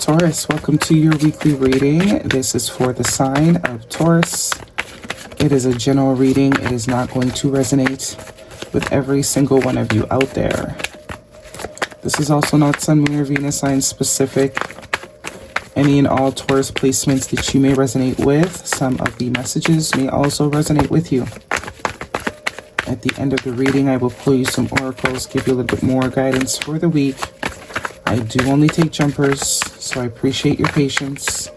Taurus, welcome to your weekly reading. This is for the sign of Taurus. It is a general reading. It is not going to resonate with every single one of you out there. This is also not Sun, Moon, or Venus sign specific. Any and all Taurus placements that you may resonate with, some of the messages may also resonate with you. At the end of the reading, I will pull you some oracles, give you a little bit more guidance for the week. I do only take jumpers, so I appreciate your patience.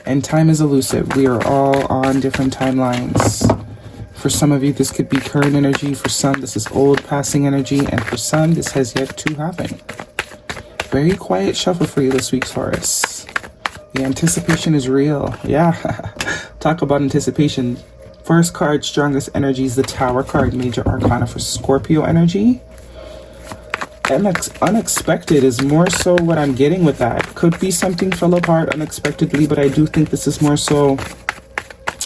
And time is elusive. We are all on different timelines. For some of you, this could be current energy. For some, this is old passing energy. And for some, this has yet to happen. Very quiet shuffle for you this week, Taurus. The anticipation is real. Yeah, talk about anticipation. First card, strongest energy, is the Tower card, major arcana for Scorpio energy. Unexpected is more so what I'm getting with that. Could be something fell apart unexpectedly, but I do think this is more so,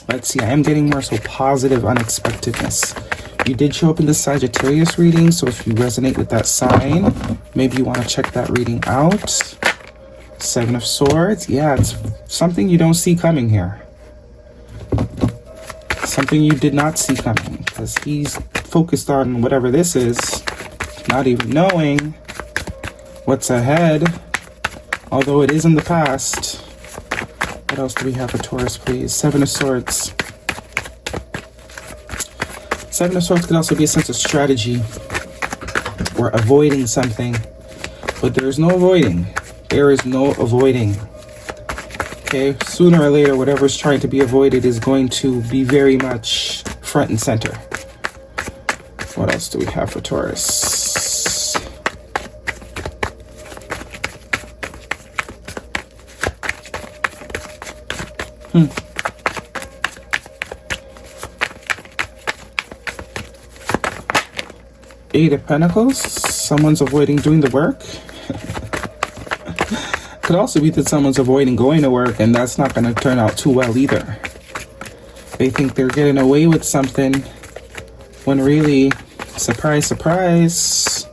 let's see, I am getting more so positive unexpectedness. You did show up in the Sagittarius reading, so if you resonate with that sign, maybe you want to check that reading out. Seven of Swords. Yeah, it's something you don't see coming here. Something you did not see coming, because he's focused on whatever this is, not even knowing what's ahead, although it is in the past. What else do we have for Taurus, please? Seven of Swords. Seven of Swords could also be a sense of strategy or avoiding something, but there is no avoiding. There is no avoiding. Okay, sooner or later, whatever is trying to be avoided is going to be very much front and center. What else do we have for Taurus? Eight of Pentacles. Someone's avoiding doing the work. Could also be that someone's avoiding going to work, and that's not going to turn out too well either. They think they're getting away with something when really, surprise, surprise.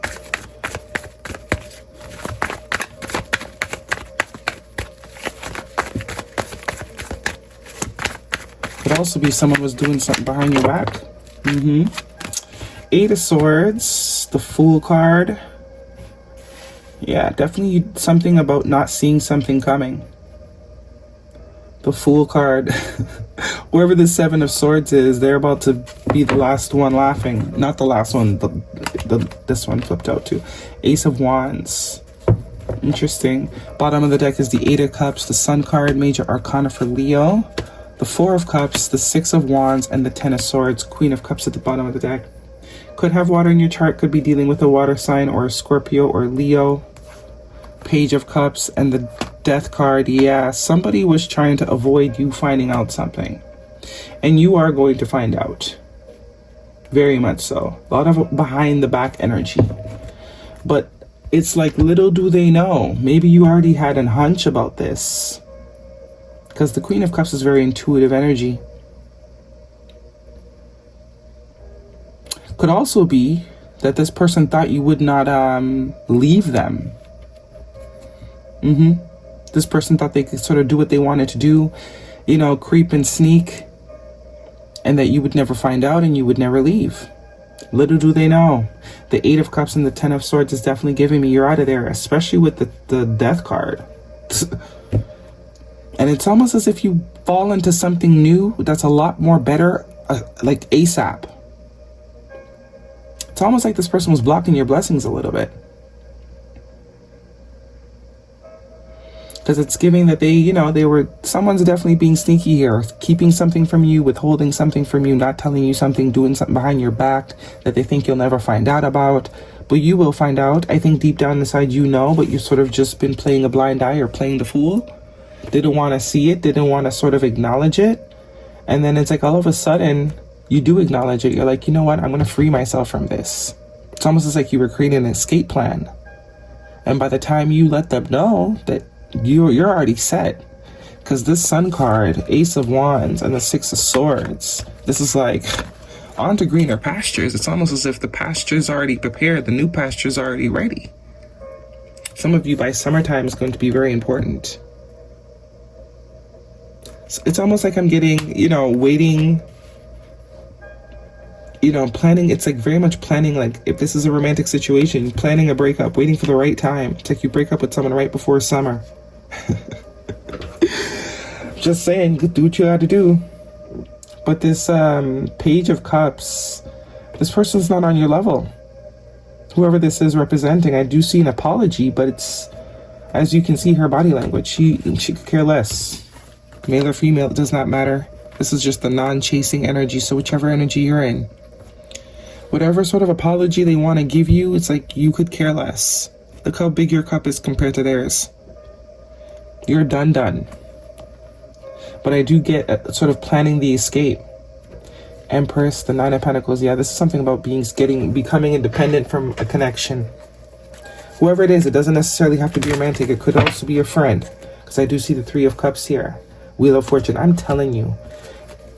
Could also be someone was doing something behind your back. Eight of Swords, the Fool card. Yeah, definitely something about not seeing something coming. The Fool card. Whoever the Seven of Swords is, they're about to be the last one laughing. Not the last one, this one flipped out too. Ace of Wands. Interesting. Bottom of the deck is the Eight of Cups, the Sun card, major arcana for Leo. The Four of Cups, the Six of Wands, and the Ten of Swords, Queen of Cups at the bottom of the deck. Could have water in your chart, could be dealing with a water sign or a Scorpio or Leo. Page of Cups and the Death card. Yeah, somebody was trying to avoid you finding out something. And you are going to find out. Very much so. A lot of behind the back energy. But it's like, little do they know. Maybe you already had a hunch about this. Because the Queen of Cups is very intuitive energy. Could also be that this person thought you would not leave them. This person thought they could sort of do what they wanted to do, you know, creep and sneak, and that you would never find out and you would never leave. Little do they know. The Eight of Cups and the Ten of Swords is definitely giving me you're out of there, especially with the Death card. And it's almost as if you fall into something new that's a lot more better, like ASAP. It's almost like this person was blocking your blessings a little bit. Because it's giving that they, you know, someone's definitely being sneaky here, keeping something from you, withholding something from you, not telling you something, doing something behind your back that they think you'll never find out about. But you will find out. I think deep down inside you know, but you've sort of just been playing a blind eye or playing the fool. Didn't want to see it, didn't want to sort of acknowledge it. And then it's like all of a sudden, you do acknowledge it. You're like, you know what? I'm going to free myself from this. It's almost as like you were creating an escape plan. And by the time you let them know that you're already set. Because this Sun card, Ace of Wands, and the Six of Swords, this is like on to greener pastures. It's almost as if the pasture's already prepared. The new pasture's already ready. Some of you by summertime is going to be very important. So it's almost like I'm getting, waiting, planning. It's like very much planning, like if this is a romantic situation, planning a breakup, waiting for the right time. It's like you break up with someone right before summer. Just saying, do what you got to do. But this Page of Cups, this person's not on your level. Whoever this is representing, I do see an apology, but it's, as you can see, her body language. She could care less. Male or female, it does not matter. This is just the non-chasing energy, so whichever energy you're in. Whatever sort of apology they want to give you, it's like you could care less. Look how big your cup is compared to theirs. You're done. But I do get sort of planning the escape. Empress, the Nine of Pentacles. Yeah, this is something about becoming independent from a connection. Whoever it is, it doesn't necessarily have to be romantic. It could also be a friend. Because I do see the Three of Cups here. Wheel of Fortune. I'm telling you,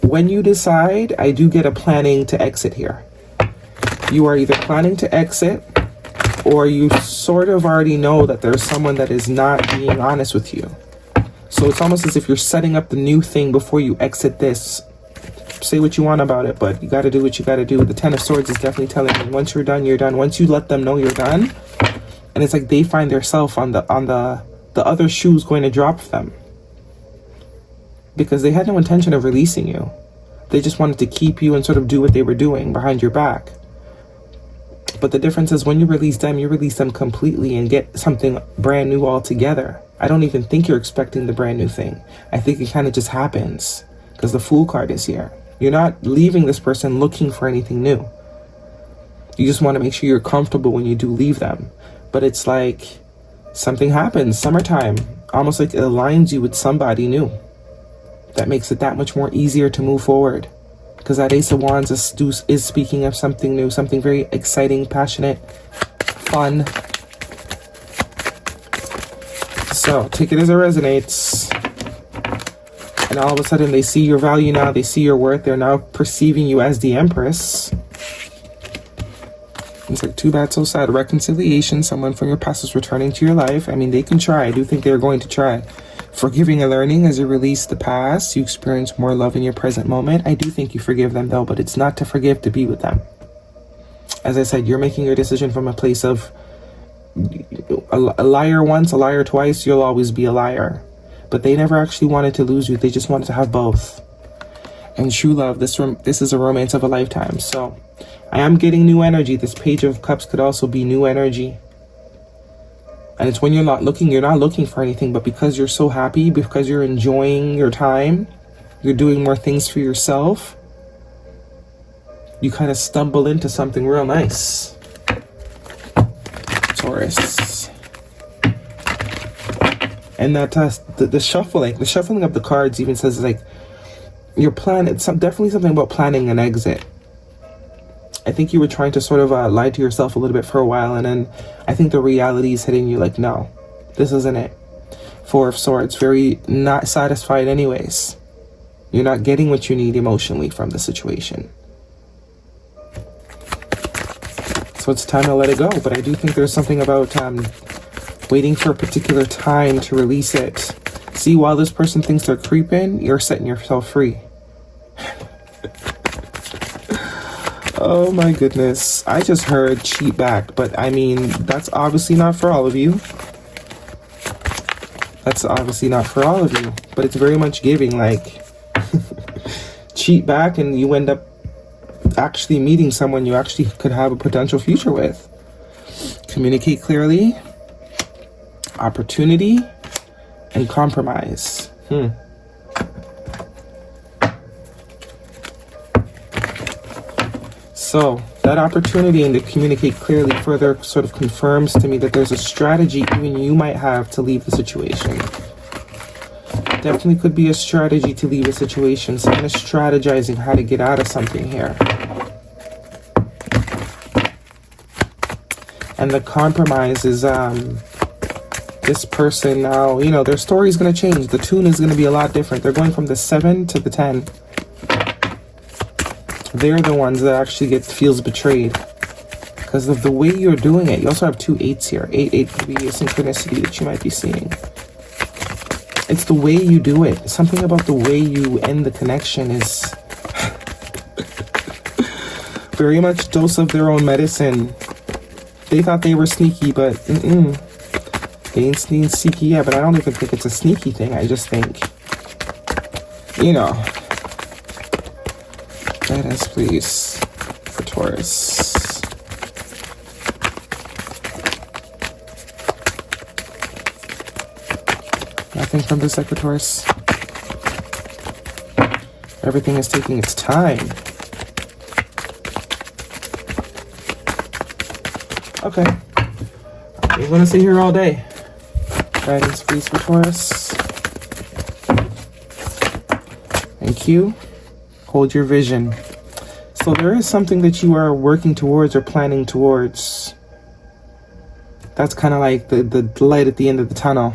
when you decide, I do get a planning to exit here. You are either planning to exit, or you sort of already know that there's someone that is not being honest with you. So it's almost as if you're setting up the new thing before you exit this. Say what you want about it, but you got to do what you got to do. The Ten of Swords is definitely telling you, once you're done, you're done. Once you let them know you're done, and it's like they find themselves on the other shoes going to drop them. Because they had no intention of releasing you. They just wanted to keep you and sort of do what they were doing behind your back. But the difference is when you release them completely and get something brand new altogether. I don't even think you're expecting the brand new thing. I think it kind of just happens because the Fool card is here. You're not leaving this person looking for anything new. You just want to make sure you're comfortable when you do leave them. But it's like something happens, summertime, almost like it aligns you with somebody new. That makes it that much more easier to move forward. Because that Ace of Wands is speaking of something new, something very exciting, passionate, fun. So take it as it resonates. And all of a sudden they see your value now, they see your worth, they're now perceiving you as the Empress. It's like, too bad, so sad. Reconciliation, someone from your past is returning to your life. I mean, they can try. I do think they're going to try. Forgiving and learning, as you release the past, you experience more love in your present moment. I do think you forgive them though, but it's not to forgive, to be with them. As I said, you're making your decision from a place of a liar once, a liar twice, you'll always be a liar. But they never actually wanted to lose you. They just wanted to have both. And true love, this is a romance of a lifetime. So I am getting new energy. This Page of Cups could also be new energy. And it's when you're not looking for anything, but because you're so happy, because you're enjoying your time, you're doing more things for yourself, you kind of stumble into something real nice. Taurus. And that the shuffling of the cards even says like your plan. It's definitely something about planning an exit. I think you were trying to sort of lie to yourself a little bit for a while, and then I think the reality is hitting you like, no, this isn't it. Four of Swords, very not satisfied anyways. You're not getting what you need emotionally from the situation. So it's time to let it go. But I do think there's something about waiting for a particular time to release it. See, while this person thinks they're creeping, you're setting yourself free. Oh my goodness. I just heard cheat back, but I mean, that's obviously not for all of you. That's obviously not for all of you, but it's very much giving like cheat back and you end up actually meeting someone you actually could have a potential future with. Communicate clearly, opportunity, and compromise. So that opportunity and to communicate clearly further sort of confirms to me that there's a strategy even you might have to leave the situation. Definitely could be a strategy to leave a situation. So kind of strategizing how to get out of something here. And the compromise is this person now, you know, their story is going to change. The tune is going to be a lot different. They're going from the 7 to the 10. They're the ones that actually feels betrayed. because of the way you're doing it. You also have 2 8s here. 8 could be a synchronicity that you might be seeing. It's the way you do it. Something about the way you end the connection is very much dose of their own medicine. They thought they were sneaky, but they ain't sneaky yet. But I don't even think it's a sneaky thing. I just think, you know. Guidance, please, for Taurus. Nothing from the deck of Taurus. Everything is taking its time. Okay. We're gonna sit here all day. Guidance, please, for Taurus. Thank you. Hold your vision. So there is something that you are working towards or planning towards. That's kind of like the light at the end of the tunnel.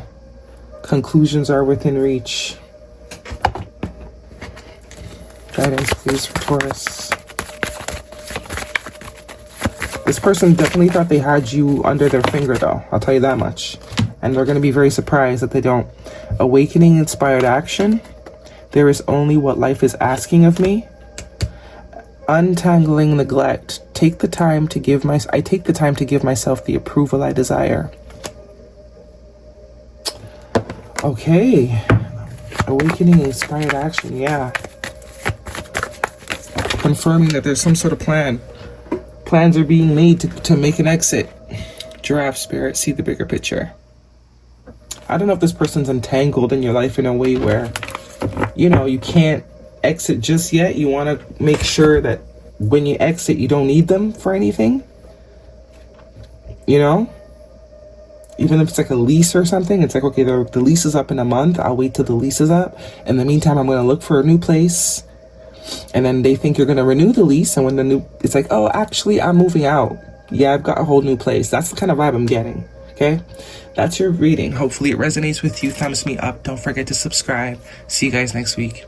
Conclusions are within reach. Guidance, please, for Taurus. This person definitely thought they had you under their finger, though. I'll tell you that much. And they're going to be very surprised that they don't. Awakening inspired action. There is only what life is asking of me. Untangling neglect. I take the time to give myself the approval I desire. Okay. Awakening inspired action, yeah. Confirming that there's some sort of plan. Plans are being made to make an exit. Giraffe spirit, see the bigger picture. I don't know if this person's entangled in your life in a way where, you know, you can't exit just yet. You want to make sure that when you exit, you don't need them for anything. You know? Even if it's like a lease or something, it's like, okay, the lease is up in a month. I'll wait till the lease is up. In the meantime, I'm going to look for a new place. And then they think you're going to renew the lease. And when it's like, oh, actually, I'm moving out. Yeah, I've got a whole new place. That's the kind of vibe I'm getting. Okay? That's your reading. Hopefully it resonates with you. Thumbs me up. Don't forget to subscribe. See you guys next week.